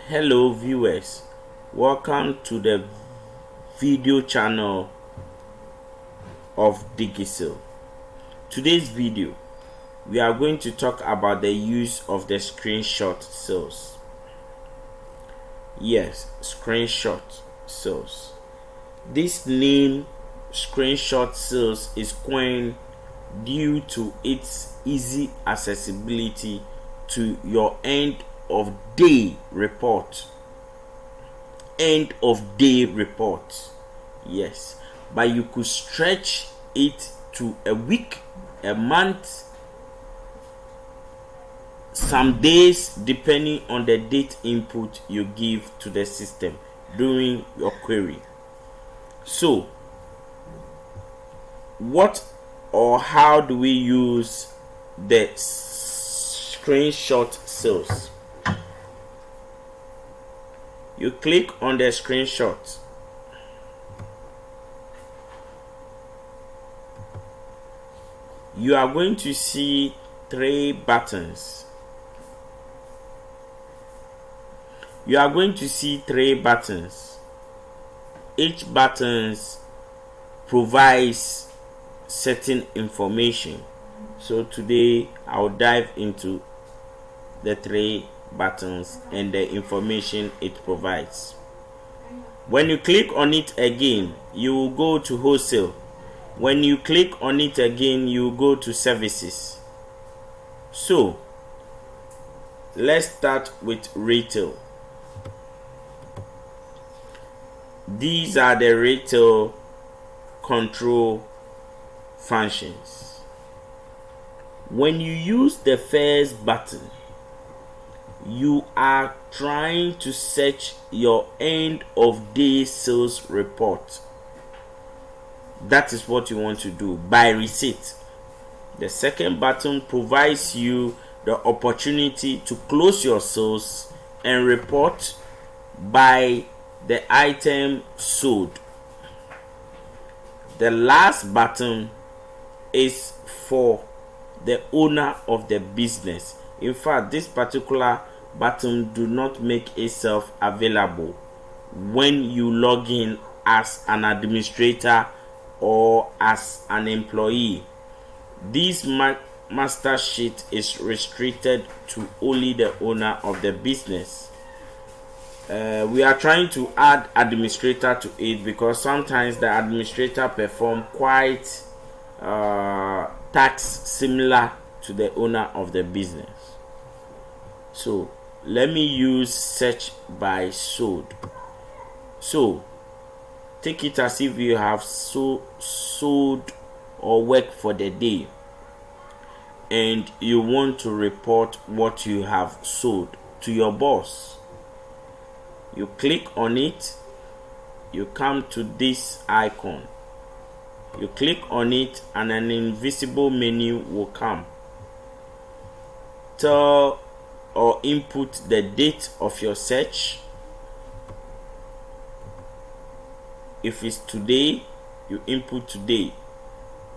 Hello viewers, welcome to the video channel of DigiSales. Today's video we are going to talk about the use of the screenshot sales. Yes, screenshot sales. This name screenshot sales is coined due to its easy accessibility to your end of day report. Yes, but you could stretch it to a week, a month, some days, depending on the date input you give to the system during your query. So what or how do we use the screenshot sales? You click on the screenshot. You are going to see three buttons. Each button provides certain information. So today I'll dive into the three buttons and the information it provides. When you click on it again, you will go to wholesale. When you click on it again, you will go to services. So let's start with retail. These are the retail control functions. When you use the first button, you are trying to search your end of day sales report. That is what you want to do by receipt. The second button provides you the opportunity to close your sales and report by the item sold. The last button is for the owner of the business. In fact, this particular button do not make itself available when you log in as an administrator or as an employee. This master sheet is restricted to only the owner of the business. We are trying to add administrator to it because sometimes the administrator perform quite tasks similar to the owner of the business. So let me use search by sold. So take it as if you have sold or worked for the day and you want to report what you have sold to your boss. You click on it, you come to this icon, you click on it and an invisible menu will come. Tell or input the date of your search. If it's today, you input today.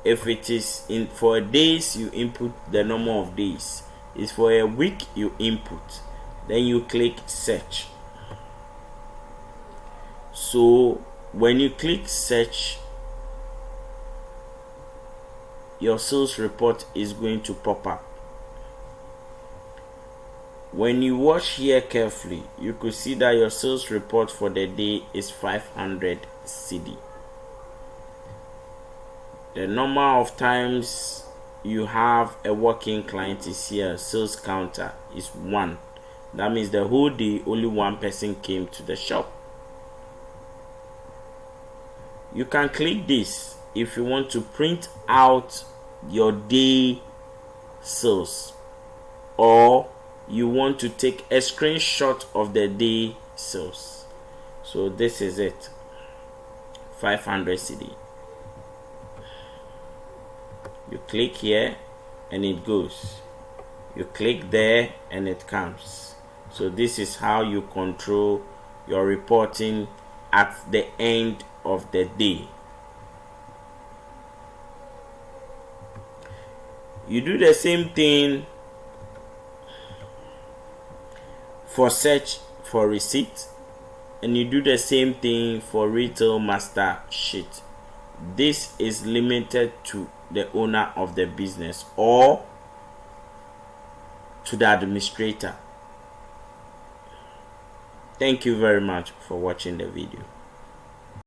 If it is for days, you input the number of days. It's for a week, you input. Then you click search. So when you click search, your sales report is going to pop up. When you watch here carefully, you could see that your sales report for the day is 500 cedi. The number of times you have a working client is here. Sales counter is 1. That means the whole day only one person came to the shop. You can click this if you want to print out your day sales or you want to take a screenshot of the day sales. So this is it, 500 cedi. You click here and it goes. You click there and it comes. So this is how you control your reporting at the end of the day. You do the same thing for search for receipt, and you do the same thing for retail master sheet. This is limited to the owner of the business or to the administrator. Thank you very much for watching the video.